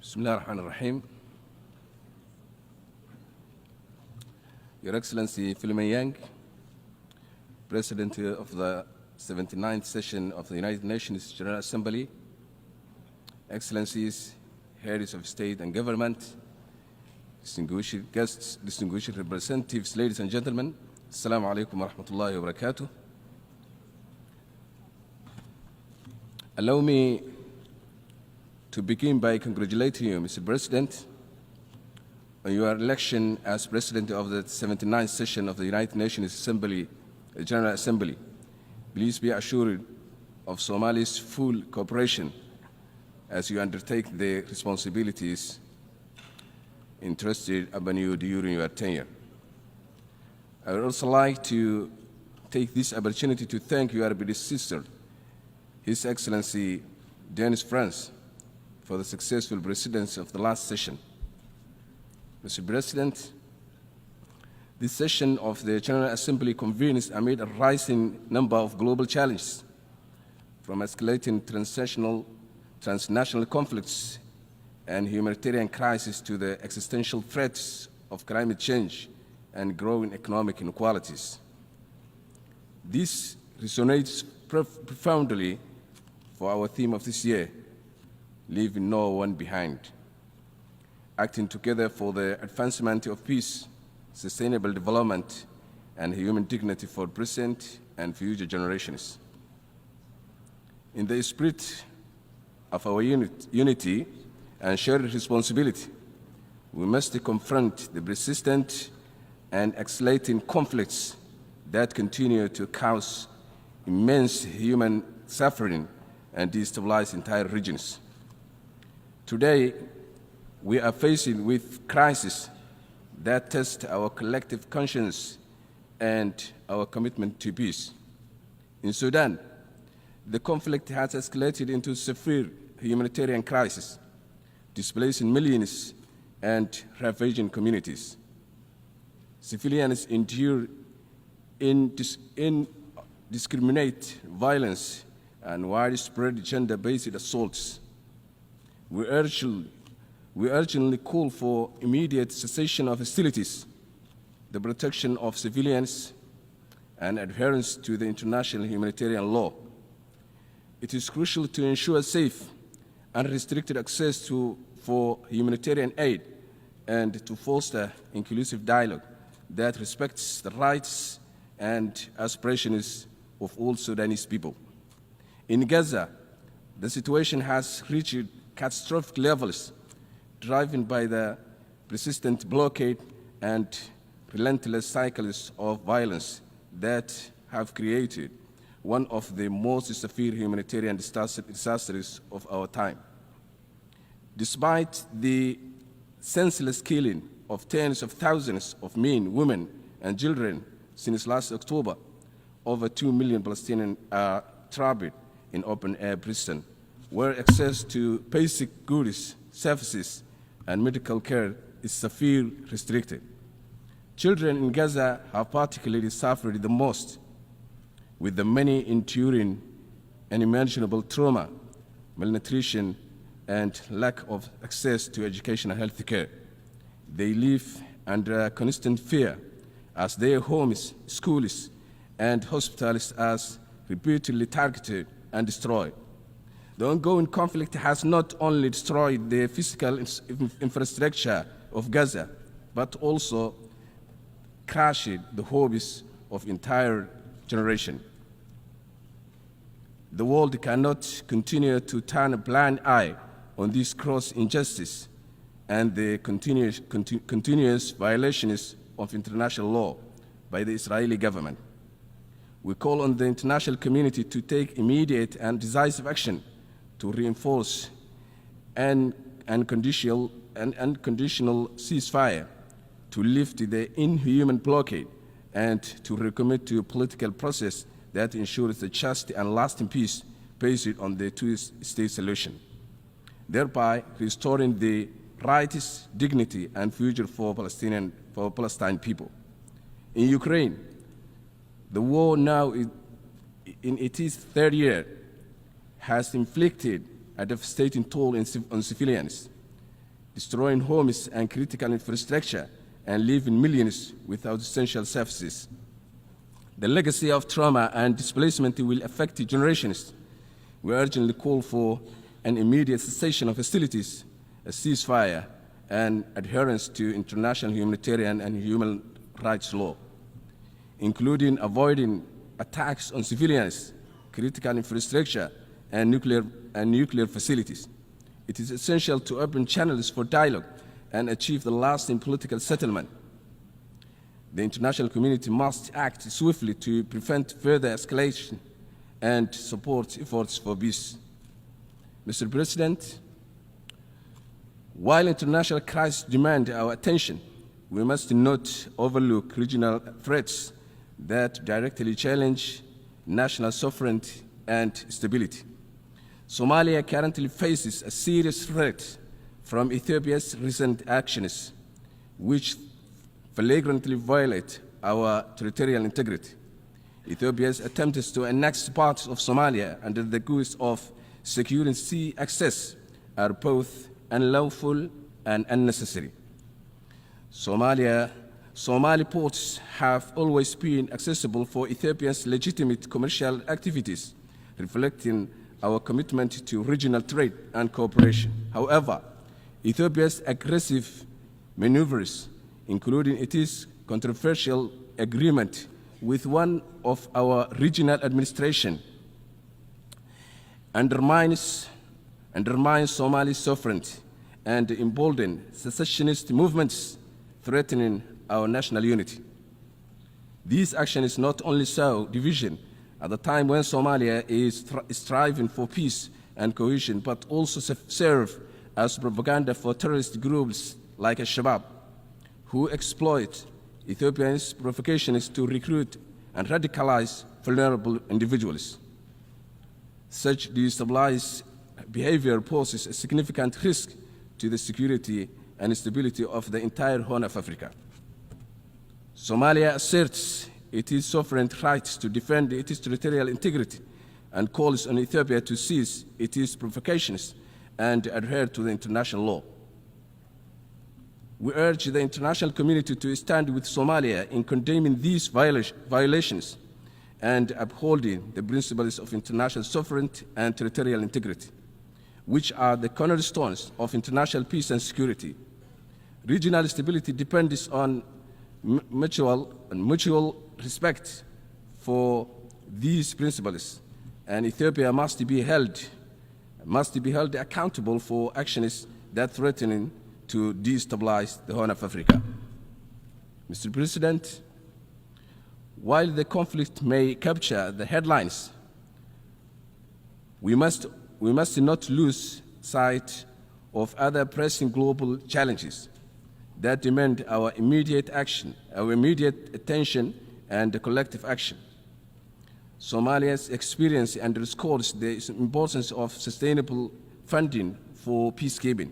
Bismillah ar-Rahman ar-Rahim. Your Excellency Philemon Yang, President of the 79th session of the United Nations General Assembly, Excellencies, Heads of State and Government, distinguished guests, distinguished representatives, ladies and gentlemen, Assalamu alaikum wa rahmatullahi wa barakatuh. Allow me to begin by congratulating you, Mr. President, on your election as President of the 79th session of the United Nations General Assembly. Please be assured of Somalia's full cooperation as you undertake the responsibilities entrusted upon you during your tenure. I would also like to take this opportunity to thank your predecessor, His Excellency Denis France, for the successful presidency of the last session. Mr. President, this session of the General Assembly convenes amid a rising number of global challenges, from escalating transnational conflicts and humanitarian crises to the existential threats of climate change and growing economic inequalities. This resonates profoundly for our theme of this year, leaving no one behind, acting together for the advancement of peace, sustainable development, and human dignity for present and future generations. In the spirit of our unity and shared responsibility, we must confront the persistent and escalating conflicts that continue to cause immense human suffering and destabilize entire regions. Today, we are facing with crises that test our collective conscience and our commitment to peace. In Sudan, the conflict has escalated into severe humanitarian crisis, displacing millions and ravaging communities. Civilians endure indiscriminate violence and widespread gender-based assaults. We urgently call for immediate cessation of hostilities, the protection of civilians, and adherence to the international humanitarian law. It is crucial to ensure safe, unrestricted access for humanitarian aid and to foster inclusive dialogue that respects the rights and aspirations of all Sudanese people. In Gaza, the situation has reached catastrophic levels, driven by the persistent blockade and relentless cycles of violence that have created one of the most severe humanitarian disasters of our time. Despite the senseless killing of tens of thousands of men, women, and children since last October, over 2 million Palestinians are trapped in open-air prison, where access to basic goods, services, and medical care is severely restricted. Children in Gaza have particularly suffered the most, with the many enduring unimaginable trauma, malnutrition, and lack of access to education and health care. They live under constant fear as their homes, schools, and hospitals are repeatedly targeted and destroyed. The ongoing conflict has not only destroyed the physical infrastructure of Gaza, but also crushed the hopes of entire generation. The world cannot continue to turn a blind eye on this gross injustice and the continuous violations of international law by the Israeli government. We call on the international community to take immediate and decisive action to reinforce an unconditional ceasefire, to lift the inhuman blockade, and to recommit to a political process that ensures a just and lasting peace based on the two-state solution, thereby restoring the rights, dignity, and future for Palestinian people. In Ukraine, the war now in its third year has inflicted a devastating toll on civilians. destroying homes and critical infrastructure, and leaving millions without essential services. The legacy of trauma and displacement will affect generations. We urgently call for an immediate cessation of hostilities, a ceasefire, and adherence to international humanitarian and human rights law, including avoiding attacks on civilians, critical infrastructure, and nuclear facilities. It is essential to open channels for dialogue and achieve the lasting political settlement. The international community must act swiftly to prevent further escalation and support efforts for peace. Mr. President, while international crises demand our attention, we must not overlook regional threats that directly challenge national sovereignty and stability. Somalia currently faces a serious threat from Ethiopia's recent actions, which flagrantly violate our territorial integrity. Ethiopia's attempts to annex parts of Somalia under the guise of securing sea access are both unlawful and unnecessary. Somali ports have always been accessible for Ethiopia's legitimate commercial activities, reflecting our commitment to regional trade and cooperation. However, Ethiopia's aggressive maneuvers, including its controversial agreement with one of our regional administration, undermines Somali sovereignty and embolden secessionist movements threatening our national unity. These actions not only sow division at the time when Somalia is striving for peace and cohesion, but also serve as propaganda for terrorist groups like Al-Shabaab, who exploit Ethiopia's provocations to recruit and radicalize vulnerable individuals. Such destabilized behavior poses a significant risk to the security and stability of the entire Horn of Africa. Somalia asserts its sovereign rights to defend its territorial integrity and calls on Ethiopia to cease its provocations and adhere to the international law. We urge the international community to stand with Somalia in condemning these violations and upholding the principles of international sovereignty and territorial integrity, which are the cornerstones of international peace and security. Regional stability depends on mutual respect for these principles, and Ethiopia must be held accountable for actions that threaten to destabilize the Horn of Africa. Mr. President, while the conflict may capture the headlines, we must not lose sight of other pressing global challenges that demand our immediate attention and collective action. Somalia's experience underscores the importance of sustainable funding for peacekeeping.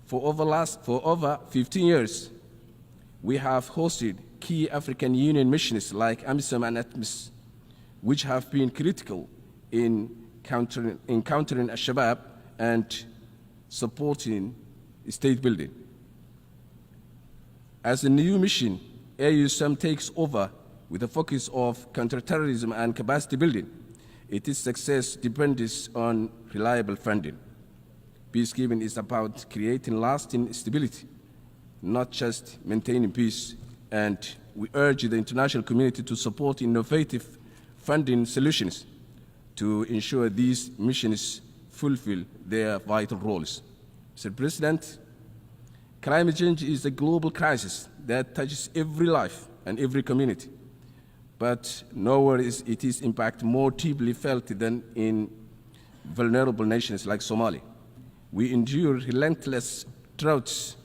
For over 15 years, we have hosted key African Union missions like AMISOM and ATMIS, which have been critical in countering Al-Shabaab and supporting state building. As the new mission, AUSM takes over with a focus of counterterrorism and capacity building. Its success depends on reliable funding. Peacekeeping is about creating lasting stability, not just maintaining peace, and we urge the international community to support innovative funding solutions to ensure these missions fulfill their vital roles. Mr. President, climate change is a global crisis that touches every life and every community, but nowhere is its impact more deeply felt than in vulnerable nations like Somalia. We endure relentless droughts,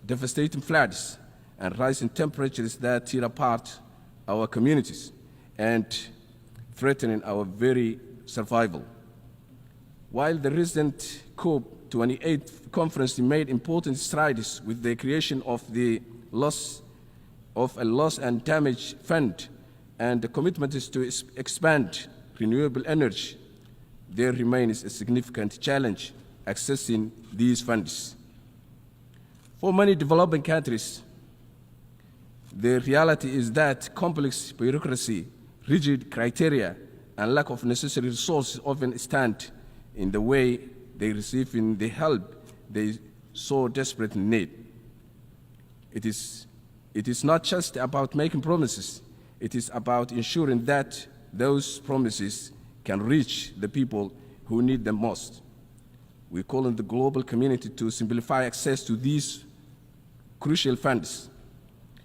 devastating floods, and rising temperatures that tear apart our communities and threatening our very survival. While the recent COP28 conference made important strides with the creation of a loss and damage fund and the commitment is to expand renewable energy, there remains a significant challenge accessing these funds. For many developing countries, the reality is that complex bureaucracy, rigid criteria, and lack of necessary resources often stand in the way they receive the help they so desperately need. It is not just about making promises, it is about ensuring that those promises can reach the people who need them most. We call on the global community to simplify access to these crucial funds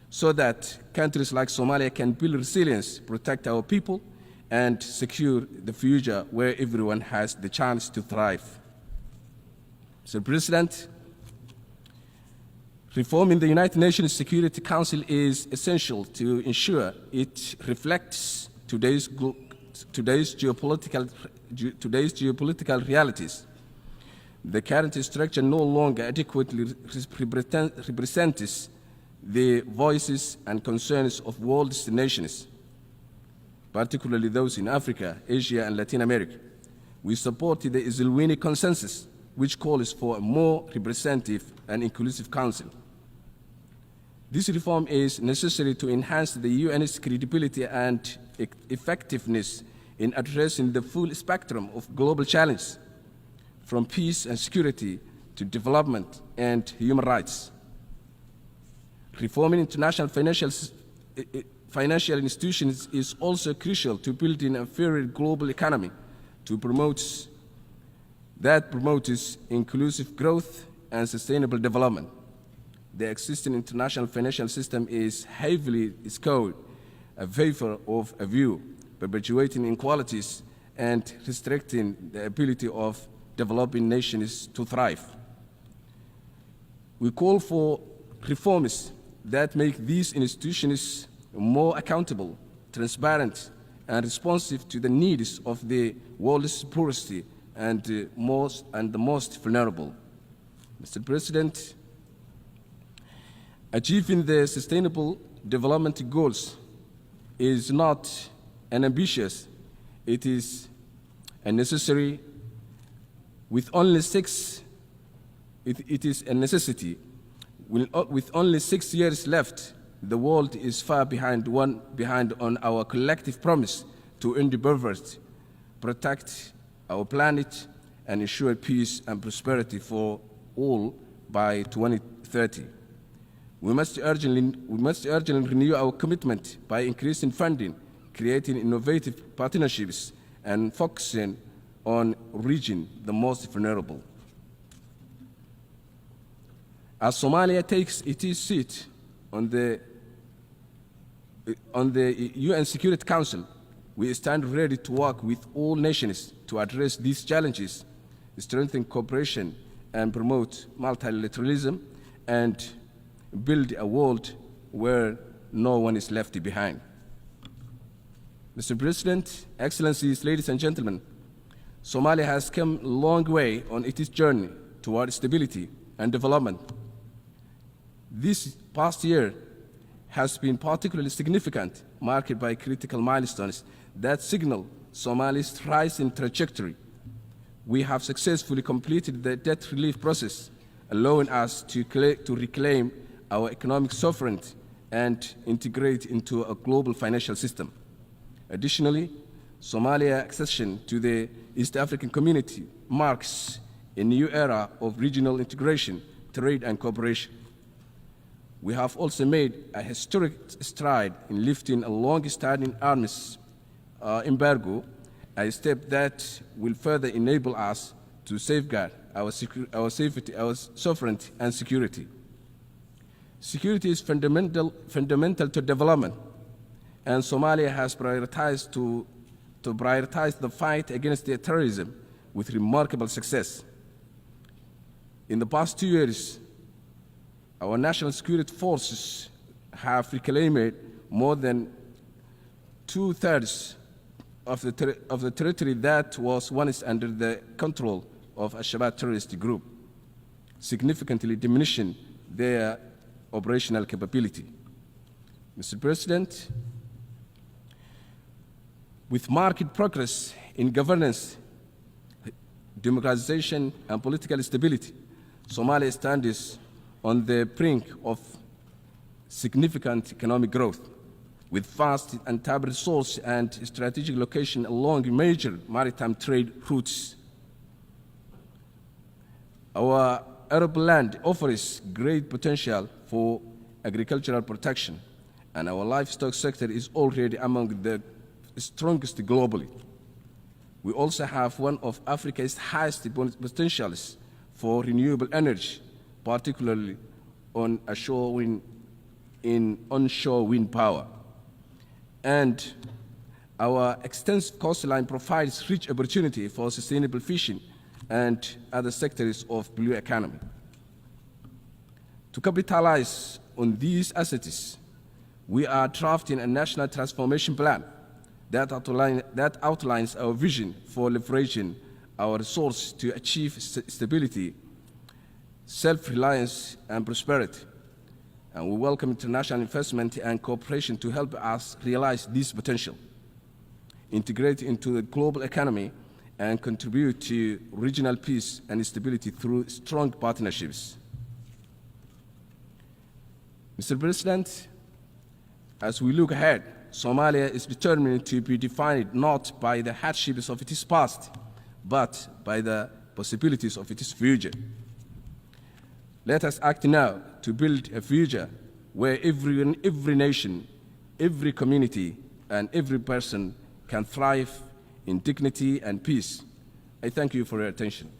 so that countries like Somalia can build resilience, protect our people, and secure the future where everyone has the chance to thrive. Mr. President, reform in the United Nations Security Council is essential to ensure it reflects today's geopolitical realities. The current structure no longer adequately represents the voices and concerns of world nations, particularly those in Africa, Asia, and Latin America. We support the Zilwini Consensus, which calls for a more representative and inclusive council. This reform is necessary to enhance the UN's credibility and effectiveness in addressing the full spectrum of global challenges, from peace and security to development and human rights. Reforming international financial institutions is also crucial to building a fairer global economy that promotes inclusive growth and sustainable development. The existing international financial system is heavily skewed in favor of a view, perpetuating inequalities and restricting the ability of developing nations to thrive. We call for reforms that make these institutions more accountable, transparent, and responsive to the needs of the world's poorest and the most vulnerable. Mr. President, achieving the Sustainable Development Goals is not an ambitious, it is a necessary. With only it is a necessity. With only 6 years left, the world is far behind on our collective promise to end poverty, protect our planet, and ensure peace and prosperity for all by 2030. We must urgently renew our commitment by increasing funding, creating innovative partnerships, and focusing on reaching the most vulnerable. As Somalia takes its seat on the UN Security Council, we stand ready to work with all nations to address these challenges, strengthen cooperation, and promote multilateralism, and build a world where no one is left behind. Mr. President, Excellencies, ladies and gentlemen, Somalia has come a long way on its journey toward stability and development. This past year has been particularly significant, marked by critical milestones that signal Somalia's rising trajectory. We have successfully completed the debt relief process, allowing us to reclaim our economic sovereignty and integrate into a global financial system. Additionally, Somalia's accession to the East African community marks a new era of regional integration, trade, and cooperation. We have also made a historic stride in lifting a long-standing arms embargo, a step that will further enable us to safeguard our sovereignty and security. Security is fundamental to development, and Somalia has prioritized to prioritize the fight against terrorism with remarkable success. In the past 2 years, our national security forces have reclaimed more than 2/3 of the territory that was once under the control of a Shabaab terrorist group, significantly diminishing their operational capability. Mr. President, with marked progress in governance, democratization, and political stability, Somalia stands on the brink of significant economic growth, with vast untapped resources and strategic location along major maritime trade routes. Our arable land offers great potential for agricultural protection, and our livestock sector is already among the strongest globally. We also have one of Africa's highest potentials for renewable energy, particularly on onshore wind power. And our extensive coastline provides rich opportunity for sustainable fishing and other sectors of blue economy. To capitalize on these assets, we are drafting a national transformation plan that outlines our vision for leveraging our resources to achieve stability, self-reliance, and prosperity. And we welcome international investment and cooperation to help us realize this potential, integrate into the global economy, and contribute to regional peace and stability through strong partnerships. Mr. President, as we look ahead, Somalia is determined to be defined not by the hardships of its past, but by the possibilities of its future. Let us act now to build a future where every nation, every community, and every person can thrive in dignity and peace. I thank you for your attention.